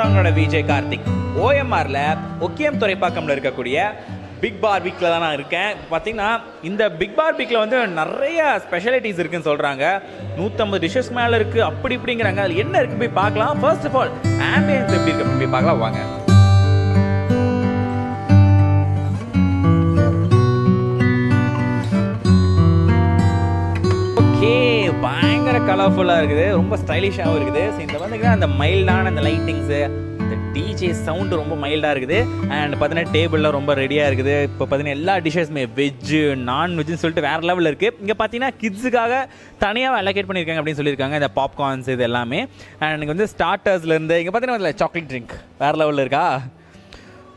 தான் உங்களோட விஜய் கார்த்திக். OMRல ஒக்கியம் துறைப்பாக்கம்ல இருக்கக்கூடிய பிக் பார்பிக்ல தான் நான் இருக்கேன். பார்த்தீங்கன்னா இந்த பிக் பார்பிக்ல வந்து நிறைய ஸ்பெஷாலிட்டிஸ் இருக்குன்னு சொல்கிறாங்க. 150 டிஷ்ஷஸ் மேலே இருக்குது, அப்படி இப்படிங்கிறாங்க. அதில் என்ன இருக்குது போய் பார்க்கலாம். ஃபர்ஸ்ட் ஆஃப் ஆல் ஆம்பியன்ஸ் எப்படி இருக்குது போய் பார்க்கலாம் வாங்க. பயங்கர கலர்ஃபுல்லாக இருக்குது, ரொம்ப ஸ்டைலிஷாகவும் இருக்குது. ஸோ இந்த வந்தீங்கன்னா அந்த மைல்டான அந்த லைட்டிங்ஸு, இந்த டிஜே சவுண்டு ரொம்ப மைல்டாக இருக்குது. அண்ட் பார்த்தீங்கன்னா டேபிளில் ரொம்ப ரெடியாக இருக்குது. இப்போ பார்த்தீங்கன்னா எல்லா டிஷ்ஷஸுமே வெஜ்ஜு நான்வெஜ்ஜுன்னு சொல்லிட்டு வேறு லெவலில் இருக்குது. இங்கே பார்த்தீங்கன்னா கிட்ஸுக்காக தனியாக அலோகேட் பண்ணியிருக்காங்க அப்படின்னு சொல்லியிருக்காங்க. இந்த பாப்கார்ன்ஸ் இது எல்லாமே. அண்ட் எனக்கு வந்து ஸ்டார்டர்ஸ்லேருந்து இங்கே பார்த்தீங்கன்னா சாக்லேட் ட்ரிங்க் வேறு லெவலில் இருக்கா.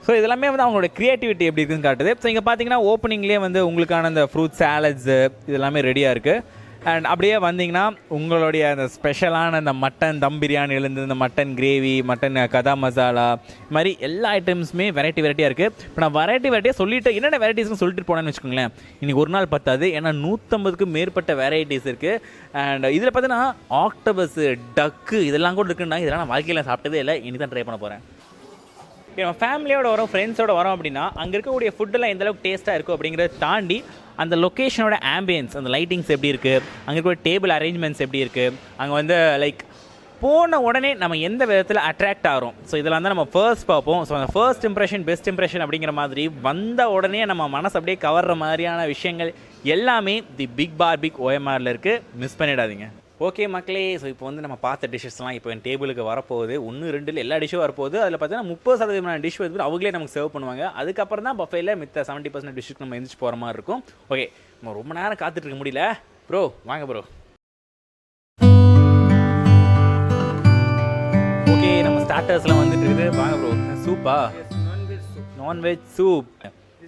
ஸோ இதெல்லாமே வந்து அவங்களோட க்ரியேட்டிவிட்டி எப்படி இருக்குதுன்னு காட்டுது. ஸோ இங்கே பார்த்தீங்கன்னா ஓப்பனிங்லேயே வந்து உங்களுக்கான அந்த ஃப்ரூட் சாலட்ஸு இதெல்லாமே ரெடியாக இருக்குது. அண்ட் அப்படியே வந்தீங்கன்னா உங்களுடைய அந்த ஸ்பெஷலான அந்த மட்டன் தம் பிரியாணிலேருந்து இந்த மட்டன் கிரேவி, மட்டன் கதா மசாலா, இது மாதிரி எல்லா ஐட்டம்ஸுமே வெரைட்டியாக இருக்குது. இப்போ நான் வெரைட்டியாக சொல்லிவிட்டு என்னென்ன வெரைட்டிஸ்னு சொல்லிட்டு போனேன்னு வச்சுக்கோங்களேன், இன்றைக்கி ஒரு நாள் பத்தாது. ஏன்னா 150க்கும் மேற்பட்ட வெரைட்டிஸ் இருக்குது. அண்ட் இதில் பார்த்தீங்கன்னா ஆக்டோபஸு, டக்கு இதெல்லாம் கூட இருக்குன்னா இதெல்லாம் நான் வாழ்க்கையில் சாப்பிட்டதே இல்லை. இனி தான் ட்ரை பண்ண போகிறேன். நம்ம ஃபேமிலியோட வரோம், ஃப்ரெண்ட்ஸோட வரோம் அப்படின்னா அங்கே இருக்கக்கூடிய ஃபுட்டெல்லாம் எந்தளவுக்கு டேஸ்ட்டாக இருக்கும் அப்படிங்கிறத தாண்டி அந்த லொக்கேஷனோட ஆம்பியன்ஸ், அந்த லைட்டிங்ஸ் எப்படி இருக்குது, அங்கே இருக்கிற டேபிள் அரேஞ்ச்மெண்ட்ஸ் எப்படி இருக்குது, அங்கே வந்து லைக் போன உடனே நம்ம எந்த விதத்தில் அட்ராக்ட் ஆகிறோம். ஸோ இதெல்லாம் தான் நம்ம ஃபர்ஸ்ட் பார்ப்போம். ஸோ அந்த ஃபர்ஸ்ட் இம்ப்ரெஷன் பெஸ்ட் இம்ப்ரெஷன் அப்படிங்கிற மாதிரி வந்த உடனே நம்ம மனசு அப்படியே கவர்ற மாதிரியான விஷயங்கள் எல்லாமே தி பிக் பார்பிக் OMRல இருக்குது. மிஸ் பண்ணிடாதீங்க. ஓகே மக்களே, ஸோ இப்போ வந்து நம்ம பார்த்த டிஷ்ஷஸ்லாம் இப்போ என் டேபிளுக்கு வரப்போகுது. 1-2 எல்லா டிஷ்ஷும் வரப்போகுது. அதில் பார்த்தீங்கன்னா 30% டிஷ் வந்து அவங்களே நமக்கு சர்வ் பண்ணுவாங்க. அதுக்கப்புறம் தான் பஃபேல மித்த 70% டிஷ்ஷுக்கு நம்ம எந்திரிச்சு போகிற மாதிரி இருக்கும். ஓகே, நம்ம ரொம்ப நேரம் காத்துட்டு இருக்க முடியல. ப்ரோ வாங்க ப்ரோ. ஓகே, நம்ம ஸ்டார்டர்ஸ்லாம் வந்துட்டு இருக்குது. வாங்க ப்ரோ. சூப்பா? Non-veg soup.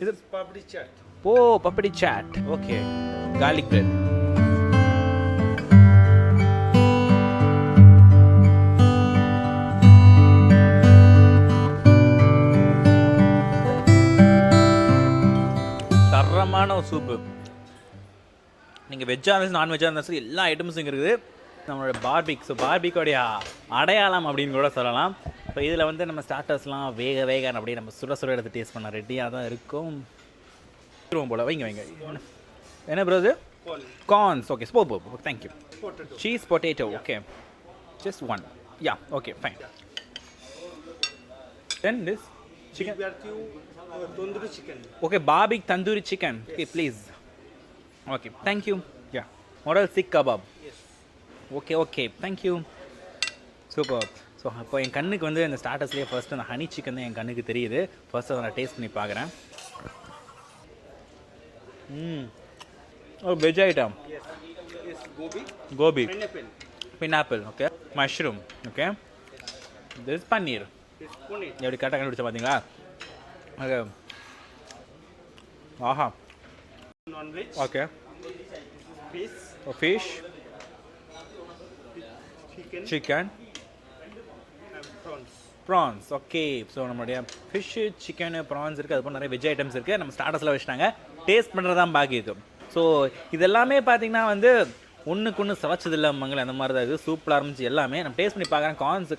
இது பப்படி சாட். ஓ papdi chaat. Okay, garlic bread. தரமான ஒரு சூப்பு. நீங்கள் வெஜ்ஜாக இருந்தாலும் நான்வெஜ்ஜாக இருந்தாலும் சரி எல்லா ஐட்டம்ஸும் இங்கே இருக்குது. நம்மளோட பார்பிக், ஸோ பார்பிக்கோடைய அடையாளம் அப்படின்னு கூட சொல்லலாம். இப்போ இதில் வந்து நம்ம ஸ்டார்டர்ஸ்லாம் வேக அப்படியே நம்ம சுட எடுத்து டேஸ்ட் பண்ண ரெடியாக தான் இருக்கும் போல். வைங்க என்ன ப்ரோ இது? கார்ன்ஸ். ஓகே, போ thank you. Cheese potato. Okay, just one. Yeah okay fine. Then this chicken tandoori chicken. Okay, barbecue tandoori chicken. Okay, please. Okay, thank you. Yeah. Moral sikh kebab. Yes. Okay, thank you. Super. So அப்போ என் கண்ணுக்கு வந்து இந்த ஸ்டார்டர்ஸ்லேயே first அந்த honey chicken தான் என் கண்ணுக்கு தெரியுது. First அதை நான் டேஸ்ட் பண்ணி பார்க்குறேன். ஓ veg item. Gobi. Pineapple. Okay. Mushroom. Okay. This is paneer. எப்படி கரெக்டாக கண்டுபிடிச்சா பார்த்தீங்களா? ஓகே. ஆஹா. Non-veg. Okay. Fish. Chicken. Prawns. Okay, so நம்மளுடைய ஃபிஷ்ஷு, சிக்கனு, ப்ரான்ஸ் இருக்குது. அது போல் நிறைய வெஜ் ஐட்டம்ஸ் இருக்குது. நம்ம ஸ்டார்டர்ஸில் வச்சுட்டாங்க. டேஸ்ட் பண்ணுறது தான் பாக்கி இது. ஸோ இதெல்லாமே பார்த்தீங்கன்னா வந்து ஒன்றுக்கு ஒன்று சவச்சது இல்லாமங்களே அந்த மாதிரி தான் இருக்குது. சூப்பராக ஆரம்பிச்சு எல்லாமே நம்ம டேஸ்ட் பண்ணி பார்க்குறேன். கார்ன்ஸு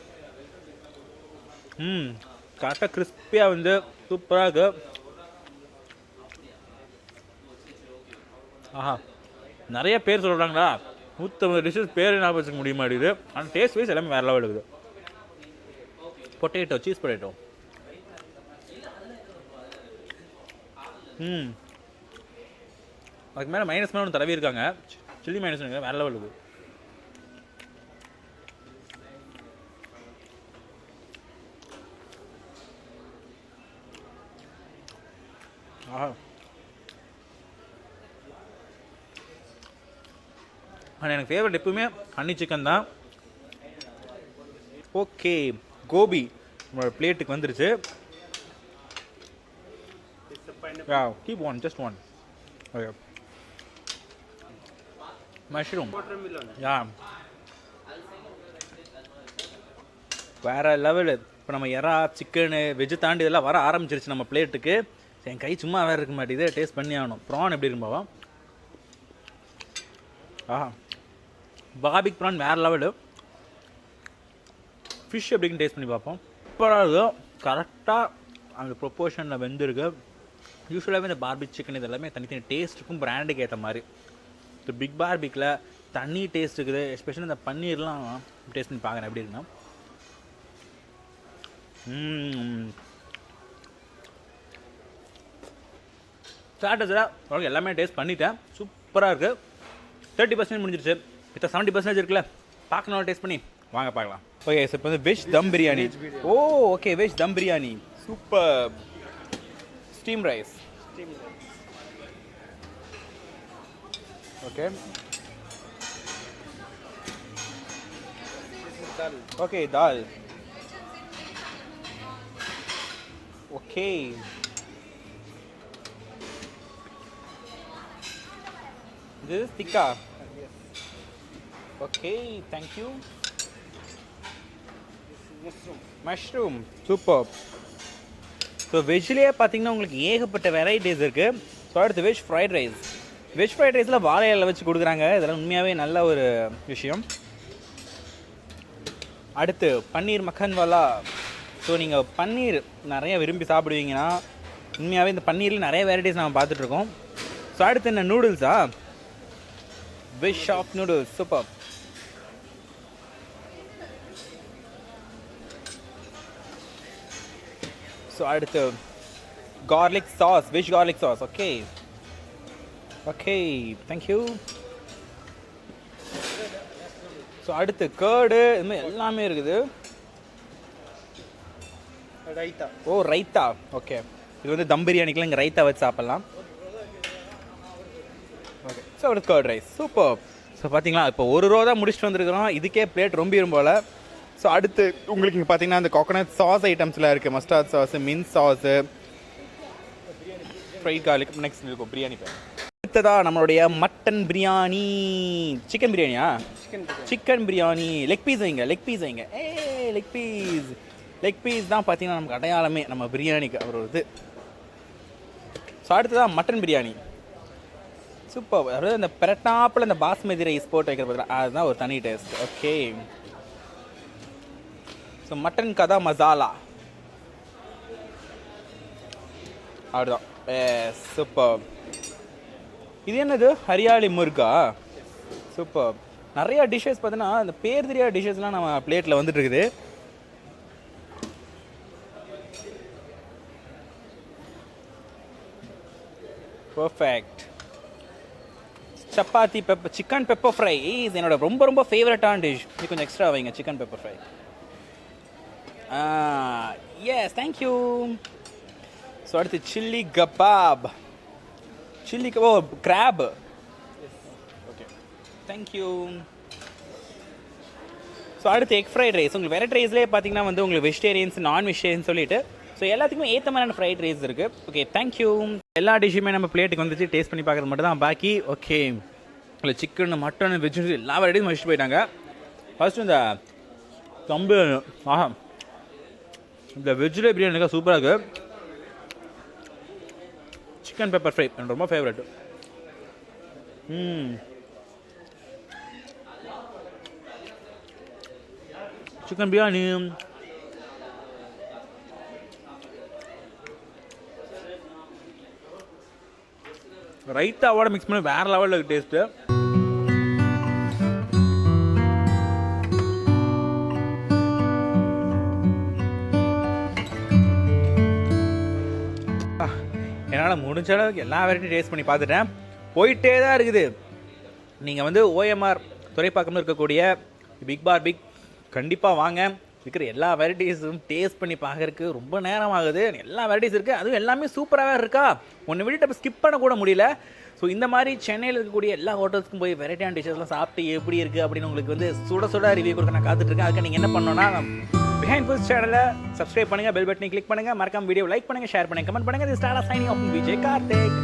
கரெக்டாக கிறிஸ்பியாக வந்து சூப்பராக இருக்குது. ஆஹா, நிறைய பேர் சொல்கிறாங்களா, 150 டிஷ்ஷஸ் பேர் ஞாபகம் வச்சுக்க முடிய மாட்டேங்குது. ஆனால் டேஸ்ட் வைஸ் எல்லாமே வேறு லெவல் இருக்குது. Potato, cheese potato. அதுக்கு மேலே மைனஸ் மேலே ஒன்று தடவி இருக்காங்க. சில்லி மைனஸ் வேறு லெவல் இருக்குது. ஆனால் எனக்கு ஃபேவரட் எப்பவுமே ஹனி சிக்கன் தான். ஓகே, கோபி நம்மளோட பிளேட்டுக்கு வந்துருச்சு. Keep one, just one. Okay, mushroom. வேறு லெவலு. இப்போ நம்ம எறா, சிக்கனு, வெஜ்ஜு தாண்டி இதெல்லாம் வர ஆரம்பிச்சிருச்சு நம்ம பிளேட்டுக்கு. என் கை சும்மா வேறு இருக்க மாட்டேங்குது. டேஸ்ட் பண்ணி ஆகணும். ப்ரான் எப்படி இருக்கும்பாவா? ஆஹா, பார்பிக் ப்ரான் வேறு லெவலு. ஃபிஷ் எப்படின்னு டேஸ்ட் பண்ணி பார்ப்போம். சூப்பராக இருக்கும். கரெக்டாக அந்த ப்ரொப்போர்ஷனில் வெந்திருக்கு. யூஸ்வலாகவே இந்த பார்பிக் சிக்கன் இது எல்லாமே தனித்தனி டேஸ்ட் இருக்கும் பிராண்டுக்கு ஏற்ற மாதிரி. இந்த பிக் பார்பிக்கில் தனி டேஸ்ட் இருக்குது. எஸ்பெஷலி இந்த பன்னீர்லாம் டேஸ்ட் பண்ணி பார்க்குறேன் எப்படி இருக்குன்னா. ஸ்டார்டர்ஸில் உனக்கு எல்லாமே டேஸ்ட் பண்ணிட்டேன். சூப்பராக இருக்குது. 30% முடிஞ்சிருச்சு. இப்போ 70% இருக்குல்ல, பார்க்கணும் டேஸ்ட் பண்ணி வாங்க பார்க்கலாம். ஓகே சார், இப்போ வந்து வெஜ் தம் பிரியாணி. ஓ okay, veg dum biryani super. Steam rice. Okay okay, தால். Okay, this is tikka. Okay, thank you. Mushroom. Super. So வெஜ்லேயே பார்த்தீங்கன்னா உங்களுக்கு ஏகப்பட்ட வெரைட்டிஸ் இருக்குது. ஸோ அடுத்து veg fried rice. Veg fried ரைஸில் வாழை இலை வச்சு கொடுக்குறாங்க. இதெல்லாம் உண்மையாகவே நல்ல ஒரு விஷயம். அடுத்து பன்னீர் மக்கன்வாலா. ஸோ நீங்கள் பன்னீர் நிறைய விரும்பி சாப்பிடுவீங்கன்னா உண்மையாகவே இந்த பன்னீரில் நிறைய வெரைட்டிஸ் நம்ம பார்த்துட்ருக்கோம். ஸோ அடுத்து என்ன, நூடுல்ஸா? வெஜ் ஷாப் நூடுல்ஸ். சூப்பர். ஸோ அடுத்து garlic sauce, veg garlic sauce. Okay okay, thank you. So அடுத்து கேர்டு, இதுமாதிரி எல்லாமே இருக்குது. ரைத்தா. ஓ ரைத்தா. ஓகே, இது வந்து தம் பிரியாணிக்கெலாம் இங்கே ரைத்தா வச்சு சாப்பிட்லாம். ஓகே, ஸோ அடுத்து கர்ட் ரைஸ். சூப்பர். ஸோ பார்த்தீங்களா, இப்போ ஒரு ரோ தான் முடிச்சுட்டு வந்துருக்கிறோம். இதுக்கே பிளேட் ரொம்ப போல். ஸோ அடுத்து உங்களுக்கு இங்கே பார்த்தீங்கன்னா இந்த கோகோனட் சாஸ் ஐட்டம்ஸ்லாம் இருக்குது. Mustard sauce, mint sauce, fried garlic. Next இருக்கும் பிரியாணி பேர். அடுத்ததாக நம்மளுடைய மட்டன் பிரியாணி. சிக்கன் பிரியாணியா? சிக்கன் பிரியாணி. லெக் பீஸ் வைங்க, லெக் பீஸ் வைங்க. Leg piece. லெக் பீஸ் தான் பார்த்தீங்கன்னா நமக்கு அடையாளமே நம்ம பிரியாணிக்கு. அவர் ஒரு இது. ஸோ அடுத்ததான் மட்டன் பிரியாணி. சூப்பர். அதாவது இந்த பெரட்டாப்பில் இந்த பாஸ்மதி ரைஸ் போட்டு வைக்கிற பார்த்தா அதுதான் ஒரு தனி டேஸ்ட். ஓகே, ஸோ மட்டன் கதா மசாலா. அப்படிதான். சூப்பர். இது என்னது, ஹரியாலி முர்கா. சூப்பர். நிறையா டிஷ்ஷஸ் பார்த்தீங்கன்னா இந்த பேர் தெரியாத டிஷ்ஷஸ்லாம் நம்ம பிளேட்டில் வந்துட்டு இருக்குது. Perfect. Chapati pepper, chicken pepper fry. இது என்னோட ரொம்ப ரொம்ப ஃபேவரட்டான டிஷ். இது கொஞ்சம் எக்ஸ்ட்ரா வைங்க, chicken pepper fry. Yes, thank you. So அடுத்து chilli kebab. Chilli crab. Okay, thank you. So அடுத்து எக் ஃப்ரைட் ரைஸ். உங்களுக்கு வெரைட்டி ரைஸ்லேயே பார்த்தீங்கன்னா வந்து உங்களுக்கு வெஜிடேரியன்ஸ், நான் வெஜிடேரியன் சொல்லிட்டு ஸோ எல்லாத்துக்குமே ஏற்ற மாதிரியான ஃப்ரைட் ரைஸ் இருக்குது. Okay, thank you. எல்லா டிஷ்ஷுமே நம்ம பிளேட்டுக்கு வந்துச்சு. டேஸ்ட் பண்ணி பார்க்குறது மட்டும் தான் பாக்கி. ஓகே, இல்லை சிக்கன், மட்டன், வெஜ் எல்லா வெரைட்டிஸும் வச்சுட்டு போயிட்டாங்க. ஃபர்ஸ்ட்டு இந்த தம்பு. ஆஹா, இந்த வெஜ்ஜில் பிரியாணி சூப்பராக இருக்குது. சிக்கன் பெப்பர் ஃப்ரை எனக்கு ரொம்ப ஃபேவரட். சிக்கன் பிரியாணி. ரைத்தாவோட மிக்ஸ் பண்ணி வேறு லெவலில் இருக்குது டேஸ்ட்டு. என்னால் முடிஞ்ச அளவுக்கு எல்லா வெரைட்டியும் டேஸ்ட் பண்ணி பார்த்துட்டேன். போயிட்டே தான் இருக்குது. நீங்கள் வந்து OMR துறைப்பாக்கம்னு இருக்கக்கூடிய பிக் பார்பிக் கண்டிப்பாக வாங்க. இருக்கிற எல்லா வெரைட்டிஸும் டேஸ்ட் பண்ணி பார்க்கறதுக்கு ரொம்ப நேரம் ஆகுது. எல்லா வெரைட்டிஸ் இருக்குது, அதுவும் எல்லாமே சூப்பராகவே இருக்கா. ஒன்று விட்டுட்டு இப்போ ஸ்கிப் பண்ண கூட முடியல. ஸோ இந்த மாதிரி சென்னையில் இருக்கக்கூடிய எல்லா ஹோட்டல்ஸ்க்கும் போய் வெரைட்டியான டிஷ்ஷஸ்லாம் சாப்பிட்டு எப்படி இருக்குது அப்படின்னு உங்களுக்கு வந்து சுட சுட ரிவ்யூ கொடுக்க நான் காத்துட்ருக்கேன். அதுக்கு நீங்கள் என்ன பண்ணணும்னா Behindfoods சேனலை சப்ஸ்கிரைப் பண்ணுங்கள், பெல் பட்டனை கிளிக் பண்ணுங்கள், மறக்காம வீடியோ லைக் பண்ணுங்கள், ஷேர் பண்ணுங்கள், கமெண்ட் பண்ணுங்கள். இது start signing off Vijay Karthik.